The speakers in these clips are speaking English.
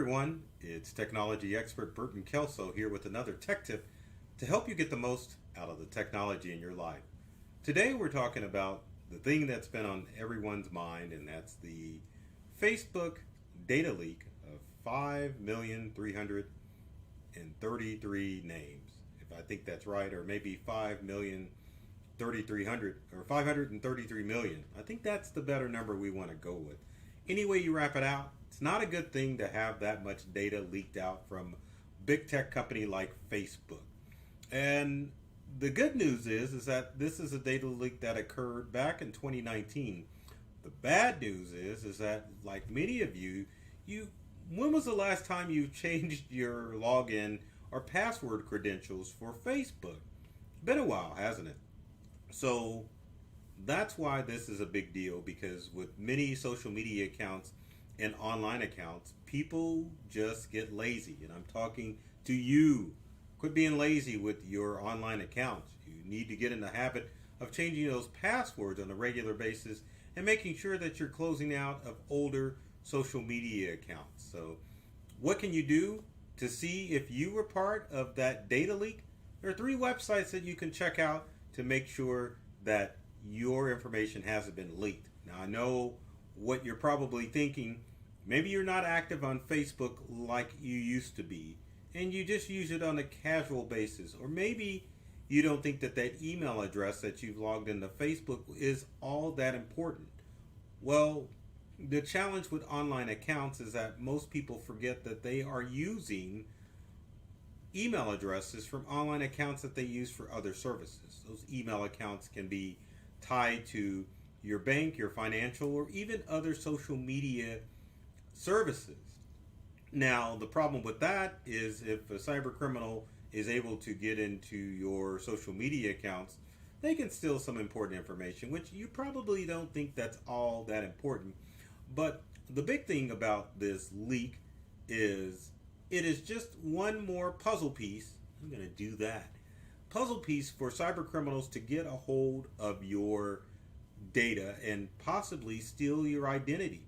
everyone, it's technology expert Burton Kelso here with another tech tip to help you get the most out of the technology in your life. Today we're talking about the thing that's been on everyone's mind, and that's the Facebook data leak of 5,333 names. If I think that's right, or maybe 5,333,000 or 533 million. I think that's the better number we want to go with. Any way you wrap it out, it's not a good thing to have that much data leaked out from a big tech company like Facebook. And the good news is that this is a data leak that occurred back in 2019. The bad news is that, like many of you, when was the last time you changed your login or password credentials for Facebook? Been a while, hasn't it? So that's why this is a big deal, because with many social media accounts and online accounts, people just get lazy. And I'm talking to you. Quit being lazy with your online accounts. You need to get in the habit of changing those passwords on a regular basis and making sure that you're closing out of older social media accounts. So what can you do to see if you were part of that data leak? There are 3 websites that you can check out to make sure that your information hasn't been leaked. Now, I know what you're probably thinking. Maybe you're not active on Facebook like you used to be, and you just use it on a casual basis. Or maybe you don't think that that email address that you've logged into Facebook is all that important. Well, the challenge with online accounts is that most people forget that they are using email addresses from online accounts that they use for other services. Those email accounts can be tied to your bank, your financial, or even other social media services. Now, the problem with that is if a cyber criminal is able to get into your social media accounts, they can steal some important information, which you probably don't think that's all that important. But the big thing about this leak is it is just one more puzzle piece. I'm going to do that. Puzzle piece for cyber criminals to get a hold of your data and possibly steal your identity.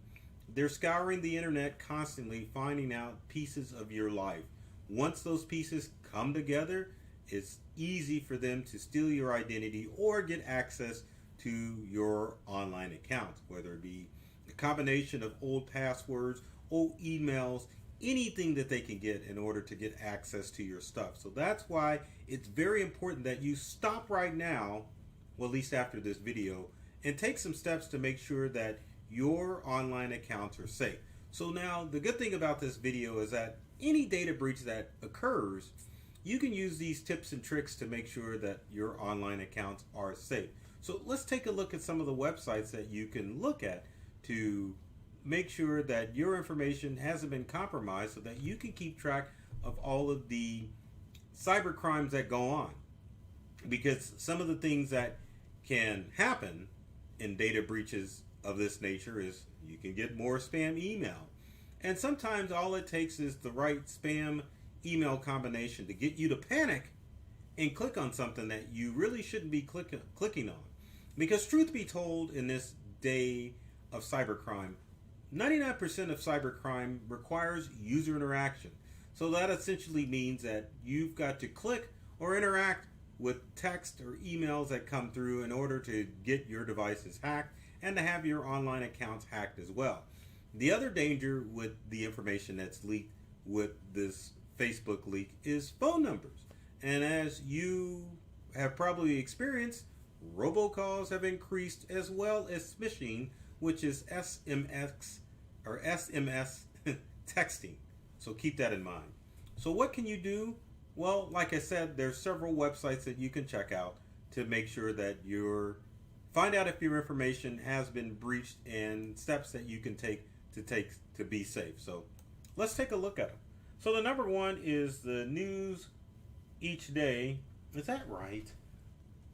They're scouring the internet constantly, finding out pieces of your life. Once those pieces come together, it's easy for them to steal your identity or get access to your online accounts, whether it be a combination of old passwords, old emails, anything that they can get in order to get access to your stuff. So that's why it's very important that you stop right now, well, at least after this video, and take some steps to make sure that your online accounts are safe. So now the good thing about this video is that any data breach that occurs, you can use these tips and tricks to make sure that your online accounts are safe. So let's take a look at some of the websites that you can look at to make sure that your information hasn't been compromised, so that you can keep track of all of the cyber crimes that go on. Because some of the things that can happen in data breaches of this nature is you can get more spam email. And sometimes all it takes is the right spam email combination to get you to panic and click on something that you really shouldn't be clicking on. Because truth be told, in this day of cybercrime, 99% of cybercrime requires user interaction. So that essentially means that you've got to click or interact with text or emails that come through in order to get your devices hacked and to have your online accounts hacked as well. The other danger with the information that's leaked with this Facebook leak is phone numbers. And as you have probably experienced, robocalls have increased, as well as smishing, which is SMS texting. So keep that in mind. So what can you do? Well, like I said, there's several websites that you can check out to make sure that find out if your information has been breached and steps that you can take to be safe. So let's take a look at them. So the number one is the News Each Day. Is that right?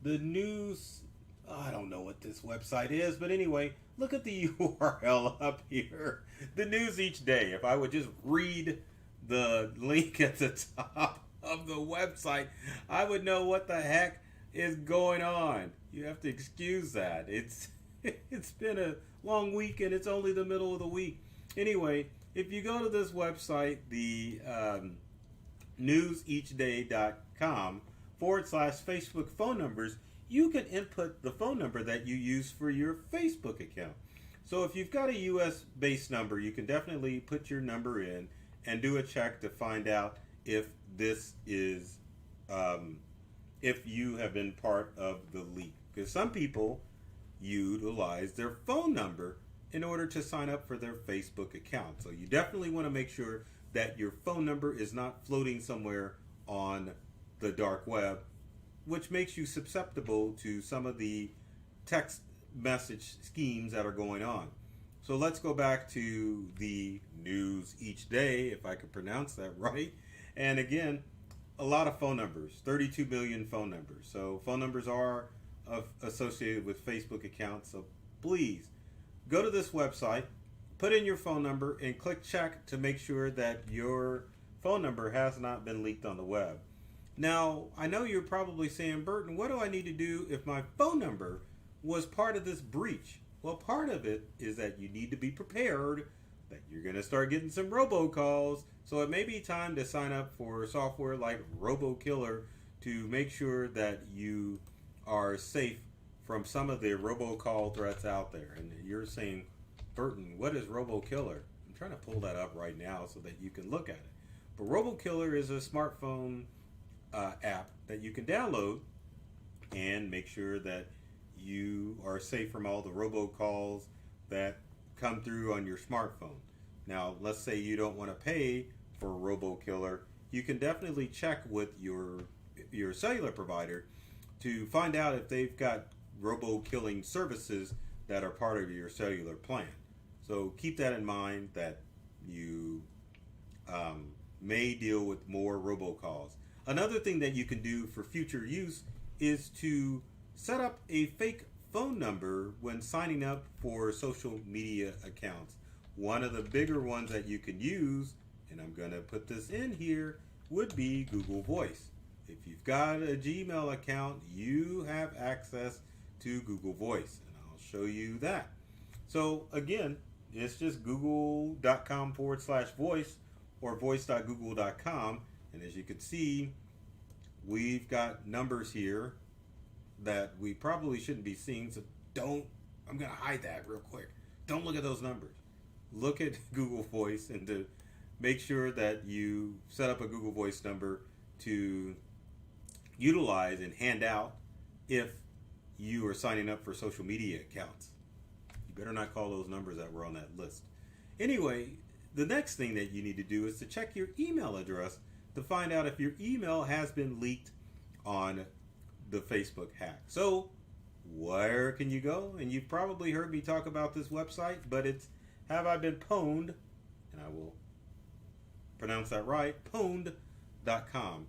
The News, I don't know what this website is, but anyway, look at the URL up here. The News Each Day. If I would just read the link at the top of the website, I would know what the heck is going on. You have to excuse that. It's been a long week and it's only the middle of the week. Anyway, if you go to this website, the newseachday.com/Facebook phone numbers, you can input the phone number that you use for your Facebook account. So if you've got a US based number, you can definitely put your number in and do a check to find out if this is if you have been part of the leak. Because some people utilize their phone number in order to sign up for their Facebook account. So you definitely want to make sure that your phone number is not floating somewhere on the dark web, which makes you susceptible to some of the text message schemes that are going on. So let's go back to the news each day, if I could pronounce that right. And again, a lot of phone numbers, 32 million phone numbers. So phone numbers are associated with Facebook accounts. So please go to this website, put in your phone number, and click check to make sure that your phone number has not been leaked on the web. Now, I know you're probably saying, Burton, what do I need to do if my phone number was part of this breach? Well, part of it is that you need to be prepared that you're going to start getting some robocalls. So it may be time to sign up for software like RoboKiller to make sure that you are safe from some of the robocall threats out there. And you're saying, Burton, what is RoboKiller? I'm trying to pull that up right now so that you can look at it. But RoboKiller is a smartphone app that you can download and make sure that you are safe from all the robocalls that come through on your smartphone. Now, let's say you don't want to pay for RoboKiller. You can definitely check with your cellular provider to find out if they've got robo-killing services that are part of your cellular plan. So keep that in mind that you may deal with more robocalls. Another thing that you can do for future use is to set up a fake phone number when signing up for social media accounts. One of the bigger ones that you can use, and I'm going to put this in here, would be Google Voice. If you've got a Gmail account, you have access to Google Voice, and I'll show you that. So again, it's just google.com/voice or voice.google.com, and as you can see, we've got numbers here that we probably shouldn't be seeing, so I'm going to hide that real quick. Don't look at those numbers. Look at Google Voice and to make sure that you set up a Google Voice number to utilize and hand out if you are signing up for social media accounts. You better not call those numbers that were on that list. Anyway, the next thing that you need to do is to check your email address to find out if your email has been leaked on the Facebook hack. So where can you go? And you've probably heard me talk about this website, but it's Have I Been Pwned, and I will pronounce that right, Pwned.com.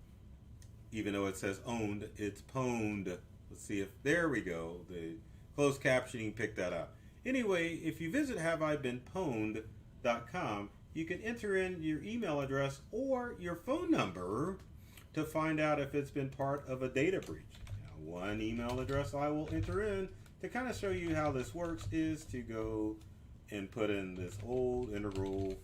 Even though it says owned, it's Pwned. Let's see if, there we go. The closed captioning picked that up. Anyway, if you visit haveibeenpwned.com, you can enter in your email address or your phone number to find out if it's been part of a data breach. Now, one email address I will enter in to kind of show you how this works is to go and put in this old integral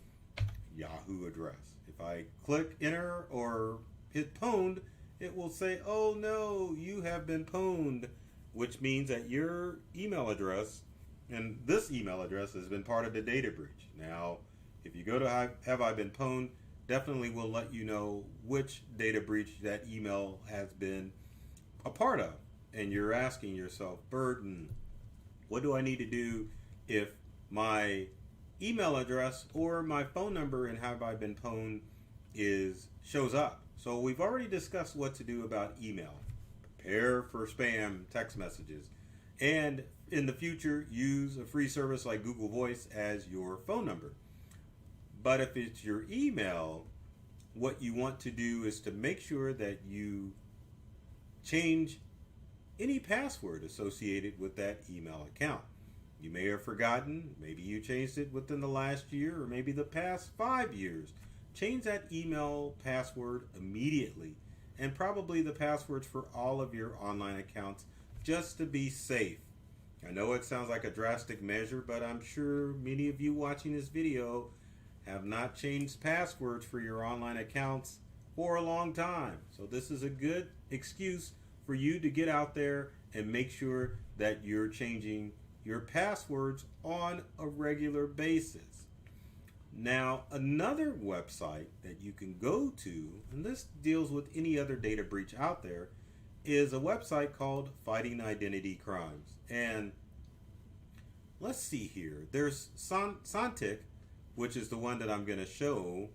Yahoo address. If I click enter or hit pwned, it will say, oh no, you have been pwned, which means that your email address and this email address has been part of the data breach. Now, if you go to Have I Been Pwned, definitely will let you know which data breach that email has been a part of. And you're asking yourself, Burton, what do I need to do if my email address or my phone number in Have I Been Pwned shows up? So we've already discussed what to do about email. Prepare for spam text messages. And in the future, use a free service like Google Voice as your phone number. But if it's your email, what you want to do is to make sure that you change any password associated with that email account. You may have forgotten, maybe you changed it within the last year or maybe the past 5 years. Change that email password immediately, and probably the passwords for all of your online accounts, just to be safe. I know it sounds like a drastic measure, but I'm sure many of you watching this video have not changed passwords for your online accounts for a long time. So this is a good excuse for you to get out there and make sure that you're changing your passwords on a regular basis. Now, another website that you can go to, and this deals with any other data breach out there, is a website called Fighting Identity Crimes. And let's see here. There's Sontiq, which is the one that I'm going to show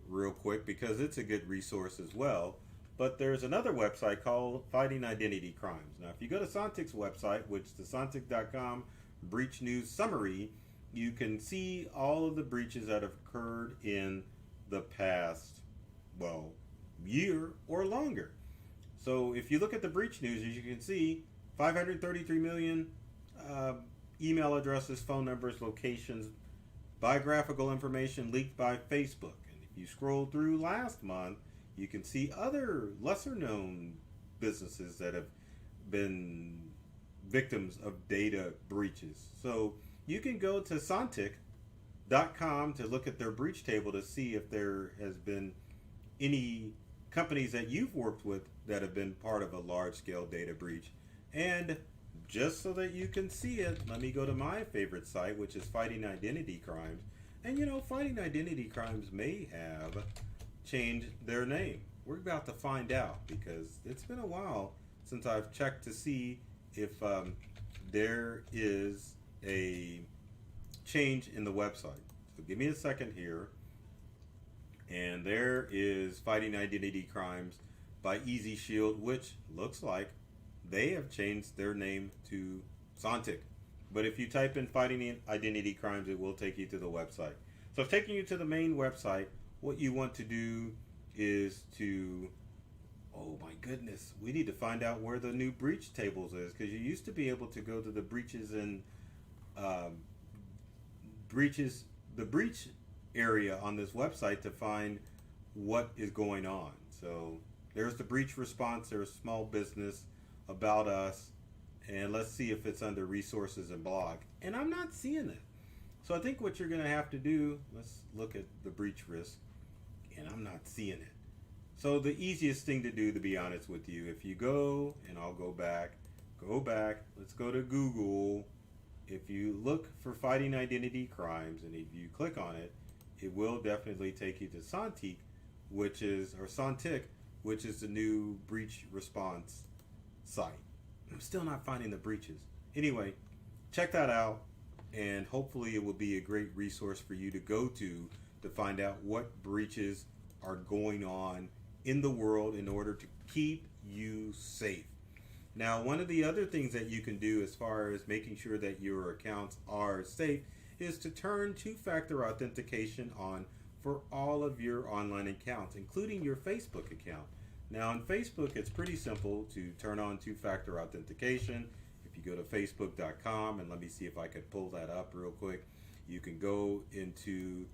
real quick because it's a good resource as well. But there's another website called Fighting Identity Crimes. Now, if you go to Sontiq's website, which is the Sontiq.com Breach News Summary, you can see all of the breaches that have occurred in the past, well, year or longer. So if you look at the breach news, as you can see, 533 million email addresses, phone numbers, locations, biographical information leaked by Facebook. And if you scroll through last month, you can see other lesser known businesses that have been victims of data breaches. So you can go to Sontiq.com to look at their breach table to see if there has been any companies that you've worked with that have been part of a large-scale data breach. And just so that you can see it, let me go to my favorite site, which is Fighting Identity Crimes. And you know, Fighting Identity Crimes may have changed their name. We're about to find out because it's been a while since I've checked to see if there is a change in the website. So give me a second here. And there is Fighting Identity Crimes by Easy Shield, which looks like they have changed their name to Sontiq. But if you type in Fighting Identity Crimes, it will take you to the website. So taking you to the main website, what you want to do is to, oh my goodness, we need to find out where the new breach tables is, because you used to be able to go to the breaches and the breach area on this website to find what is going on. So there's the breach response, there's small business, about us, and let's see if it's under resources and blog. And I'm not seeing it. So I think what you're going to have to do, let's look at the breach risk, and I'm not seeing it. So the easiest thing to do, to be honest with you, if you go, and I'll go back, let's go to Google. If you look for Fighting Identity Crimes, and if you click on it, it will definitely take you to Sontiq, which is the new breach response site. I'm still not finding the breaches. Anyway, check that out, and hopefully it will be a great resource for you to go to find out what breaches are going on in the world in order to keep you safe. Now, one of the other things that you can do as far as making sure that your accounts are safe is to turn two-factor authentication on for all of your online accounts, including your Facebook account. Now, on Facebook, it's pretty simple to turn on two-factor authentication. If you go to facebook.com, and let me see if I could pull that up real quick, you can go into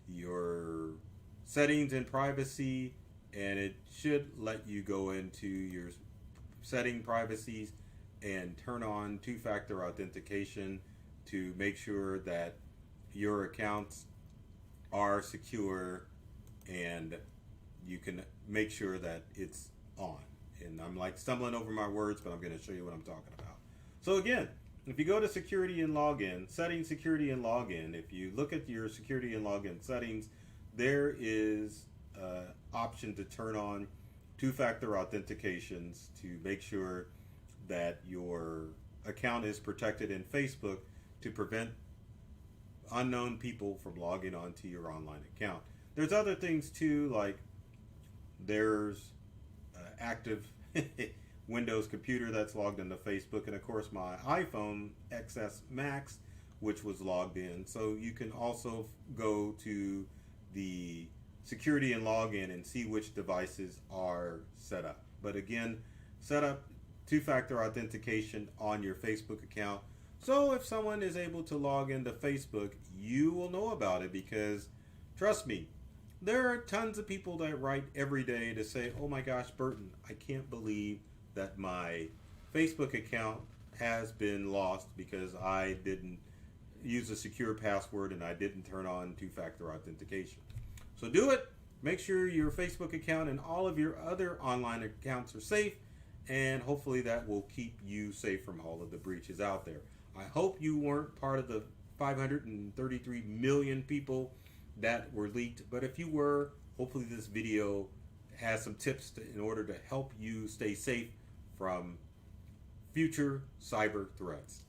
your settings and privacy, and it should let you go into your setting privacies and turn on two-factor authentication to make sure that your accounts are secure, and you can make sure that it's on. And I'm like stumbling over my words, but I'm going to show you what I'm talking about. So again, if you go to security and login, settings, security and login, if you look at your security and login settings, there is an option to turn on two-factor authentications to make sure that your account is protected in Facebook to prevent unknown people from logging onto your online account. There's other things too, like there's active Windows computer that's logged into Facebook, and of course my iPhone XS Max, which was logged in. So you can also go to the security and login and see which devices are set up. But again, set up two-factor authentication on your Facebook account. So if someone is able to log into Facebook, you will know about it, because trust me, there are tons of people that write every day to say, oh my gosh, Burton, I can't believe that my Facebook account has been lost because I didn't use a secure password and I didn't turn on two-factor authentication. So do it. Make sure your Facebook account and all of your other online accounts are safe, and hopefully that will keep you safe from all of the breaches out there. I hope you weren't part of the 533 million people that were leaked, but if you were, hopefully this video has some tips in order to help you stay safe from future cyber threats.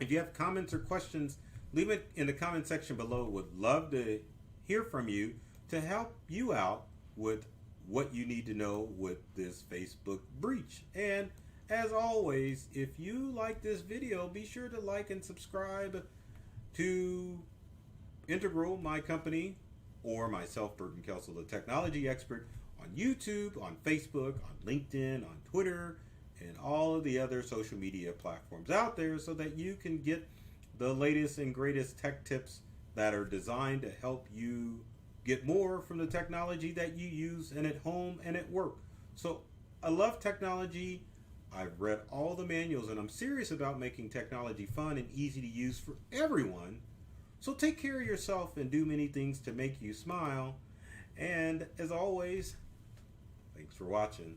If you have comments or questions, leave it in the comment section below. Would love to hear from you to help you out with what you need to know with this Facebook breach. And as always, if you like this video, be sure to like and subscribe to Integral, my company, or myself, Burton Kelso, the technology expert, on YouTube, on Facebook, on LinkedIn, on Twitter, and all of the other social media platforms out there, so that you can get the latest and greatest tech tips that are designed to help you get more from the technology that you use and at home and at work. So I love technology. I've read all the manuals, and I'm serious about making technology fun and easy to use for everyone. So take care of yourself and do many things to make you smile. And as always, thanks for watching.